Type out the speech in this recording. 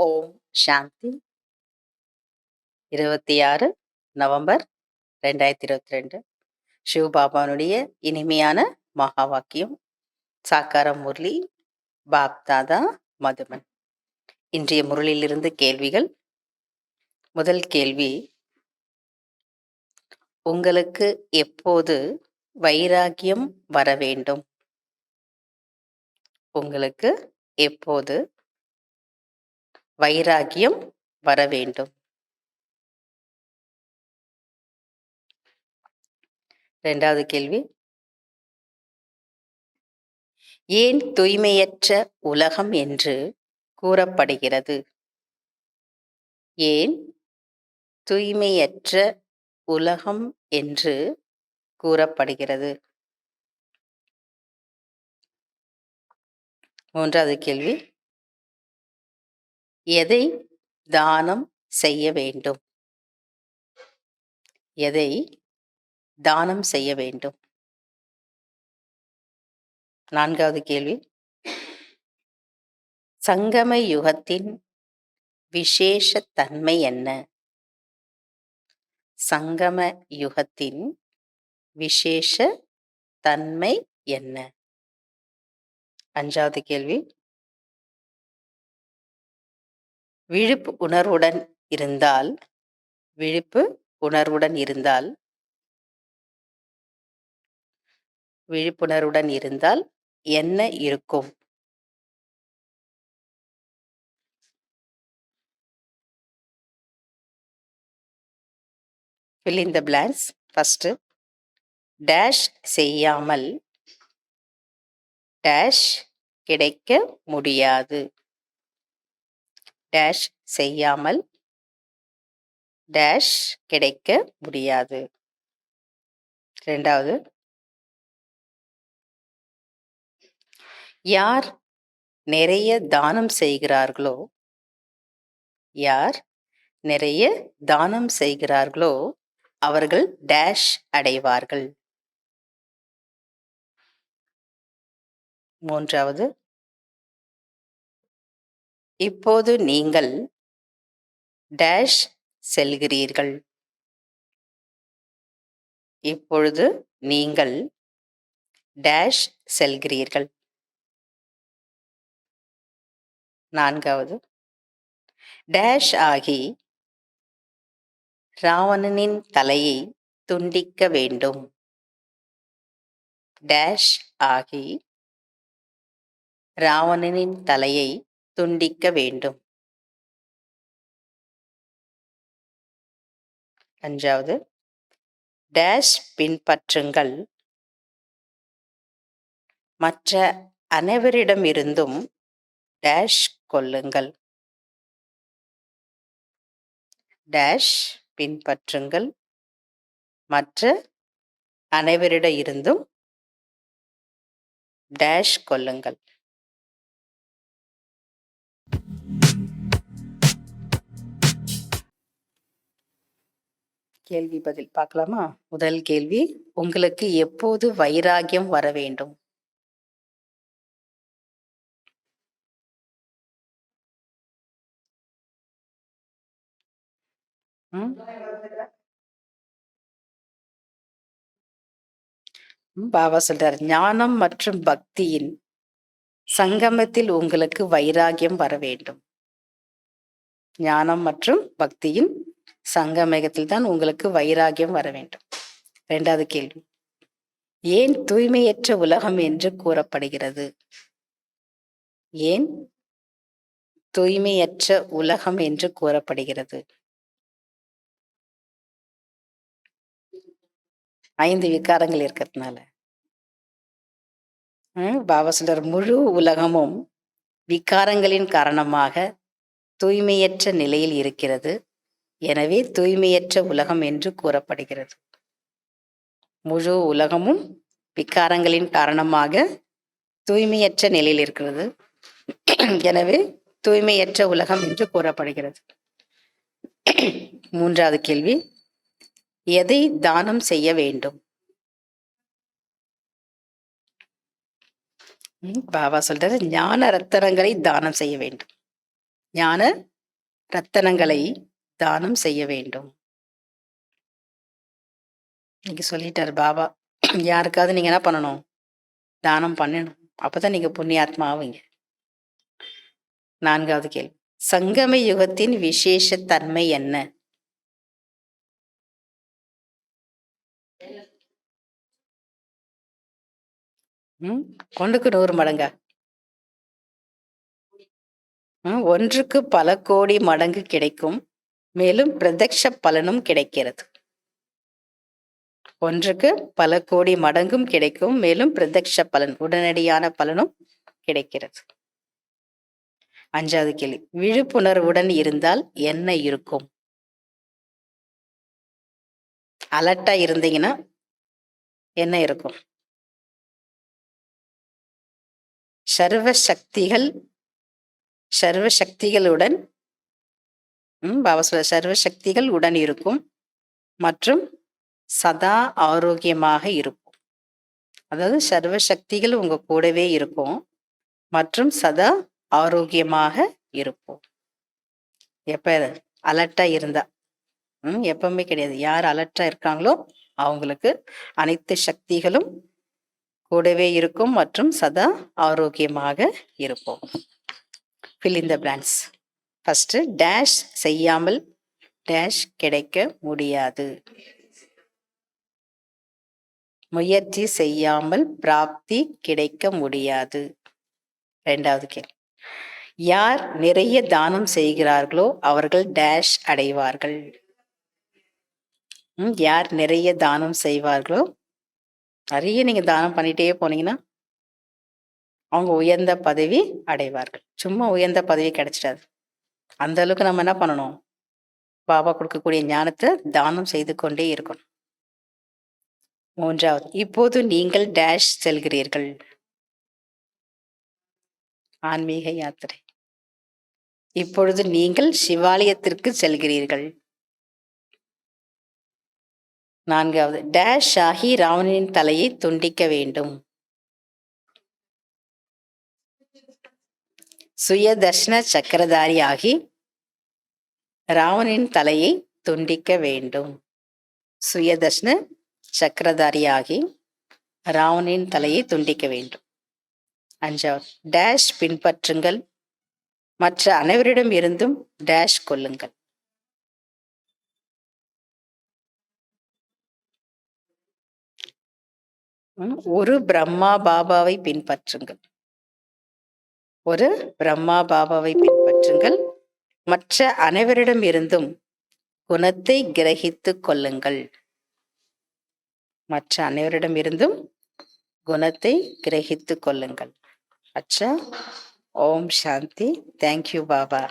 ஓம் சாந்தி. 26 November 2022 சிவபாபானுடைய இனிமையான மகா வாக்கியம். சாக்கார முரளி பாப் தாதா மதுமன். இன்றைய முரளிலிருந்து கேள்விகள். முதல் கேள்வி, உங்களுக்கு எப்போது வைராகியம் வர வேண்டும்? உங்களுக்கு எப்போது வைராகியம் வர வேண்டும்? இரண்டாவது கேள்வி, ஏன் தூய்மையற்ற உலகம் என்று கூறப்படுகிறது? ஏன் தூய்மையற்ற உலகம் என்று கூறப்படுகிறது? மூன்றாவது கேள்வி, எதை தானம் செய்ய வேண்டும்? எதை தானம் செய்ய வேண்டும்? நான்காவது கேள்வி, சங்கம யுகத்தின் விசேஷ தன்மை என்ன? சங்கம யுகத்தின் விசேஷ தன்மை என்ன? அஞ்சாவது கேள்வி, விழிப்பு உணர்வுடன் இருந்தால் விழிப்பு உணர்வுடன் இருந்தால் விழிப்புணர்வுடன் இருந்தால் என்ன இருக்கும்? fill in the blanks. First, dash செய்யாமல் டேஷ் கிடைக்க முடியாது. டேஷ் செய்யாமல் டேஷ் கிடைக்க முடியாது. இரண்டாவது, யார் நிறைய தானம் செய்கிறார்களோ யார் நிறைய தானம் செய்கிறார்களோ அவர்கள் டேஷ் அடைவார்கள். மூன்றாவது, இப்போது நீங்கள் டேஷ் செல்கிறீர்கள். இப்பொழுது நீங்கள் டேஷ் செல்கிறீர்கள். நான்காவது, டேஷ் ஆகி ராவணனின் தலையை துண்டிக்க வேண்டும். டேஷ் ஆகி ராவணனின் தலையை துண்டிக்க வேண்டும். அஞ்சாவது, டேஷ் பின்பற்றுங்கள், மற்ற அனைவரிடமிருந்தும் டேஷ் கொள்ளுங்கள். டேஷ் பின்பற்றுங்கள், மற்ற அனைவரிடம் இருந்தும் டேஷ் கொள்ளுங்கள். கேள்வி பதில் பார்க்கலாமா? முதல் கேள்வி, உங்களுக்கு எப்போது வைராகியம் வர வேண்டும்? பாபா சொல்றார், ஞானம் மற்றும் பக்தியின் சங்கமத்தில் உங்களுக்கு வைராகியம் வர வேண்டும். ஞானம் மற்றும் பக்தியின் சங்கமத்தில் தான் உங்களுக்கு வைராகியம் வர வேண்டும். இரண்டாவது கேள்வி, ஏன் தூய்மையற்ற உலகம் என்று கூறப்படுகிறது? ஏன் தூய்மையற்ற உலகம் என்று கூறப்படுகிறது? 5 விகாரங்கள் இருக்கிறதுனால. பாபா சொல்றார், முழு உலகமும் விகாரங்களின் காரணமாக தூய்மையற்ற நிலையில் இருக்கிறது. எனவே தூய்மையற்ற உலகம் என்று கூறப்படுகிறது. முழு உலகமும் விகாரங்களின் காரணமாக தூய்மையற்ற நிலையில் இருக்கிறது. எனவே தூய்மையற்ற உலகம் என்று கூறப்படுகிறது. மூன்றாவது கேள்வி, எதை தானம் செய்ய வேண்டும்? பாபா சொல்றாரு, ஞான ரத்தனங்களை தானம் செய்ய வேண்டும். ஞான ரத்தனங்களை தானம் செய்ய வேண்டும். இன்னைக்கு சொல்லிட்டாரு பாபா, யாருக்காவது நீங்க என்ன பண்ணணும்? தானம் பண்ணணும். அப்பதான் நீங்க புண்ணியாத்மா ஆவீங்க. 4வது கேள்வி, சங்கம யுகத்தின் விசேஷ தன்மை என்ன? ஒன்றுக்கு 100 மடங்கா? ஒன்றுக்கு பல கோடி மடங்கு கிடைக்கும், மேலும் பிரத்யக்ஷ பலனும் கிடைக்கிறது. ஒன்றுக்கு பல கோடி மடங்கும் கிடைக்கும், மேலும் பிரத்யக்ஷ பலன், உடனடியான பலனும் கிடைக்கிறது. 5வது கேள்வி, விழிப்புணர்வுடன் இருந்தால் என்ன இருக்கும்? அலர்ட்டா இருந்தீங்கன்னா என்ன இருக்கும்? சர்வசக்திகளுடன் பாபா சொல்ல, சர்வசக்திகள் உடன் இருக்கும் மற்றும் சதா ஆரோக்கியமாக இருக்கும். அதாவது சர்வசக்திகள் உங்க கூடவே இருக்கும் மற்றும் சதா ஆரோக்கியமாக இருப்போம். எப்ப அலர்ட்டா இருந்தா, எப்பவுமே கிடையாது. யார் அலர்ட்டா இருக்காங்களோ அவங்களுக்கு அனைத்து சக்திகளும் கூடவே இருக்கும் மற்றும் சதா ஆரோக்கியமாக இருப்போம். fill in the blanks. First, dash செய்யாமல் டேஷ் கிடைக்க முடியாது. முயற்சி செய்யாமல் பிராப்தி கிடைக்க முடியாது. 2வது கேள்வி, யார் நிறைய தானம் செய்கிறார்களோ அவர்கள் டேஷ் அடைவார்கள். யார் நிறைய தானம் செய்வார்களோ, நிறைய நீங்க தானம் பண்ணிட்டே போனீங்கன்னா அவங்க உயர்ந்த பதவி அடைவார்கள். சும்மா உயர்ந்த பதவி கிடைச்சிடாது. அந்த அளவுக்கு நம்ம என்ன பண்ணணும்? பாபா கொடுக்கக்கூடிய ஞானத்தை தானம் செய்து கொண்டே இருக்கணும். 3வது, இப்போது நீங்கள் டேஷ் செல்கிறீர்கள். ஆன்மீக யாத்திரை. இப்பொழுது நீங்கள் சிவாலயத்திற்கு செல்கிறீர்கள். 4வது, டேஷ் ஆகி ராவணனின் தலையை துண்டிக்க வேண்டும். சுயதர்ஷன சக்கரதாரி ஆகி ராவணனின் தலையை துண்டிக்க வேண்டும். சுயதர்ஷன சக்கரதாரியாகி ராவணனின் தலையை துண்டிக்க வேண்டும். 5வது, டேஷ் பின்பற்றுங்கள், மற்ற அனைவரிடம் இருந்தும் டேஷ் கொள்ளுங்கள். ஒரு பிரம்மா பாபாவை பின்பற்றுங்கள். ஒரு பிரம்மா பாபாவை பின்பற்றுங்கள், மற்ற அனைவரிடம் இருந்தும் குணத்தை கிரகித்துக் கொள்ளுங்கள். மற்ற அனைவரிடம் இருந்தும் குணத்தை கிரகித்துக் கொள்ளுங்கள். அச்சா. ஓம் சாந்தி. தேங்க்யூ பாபா.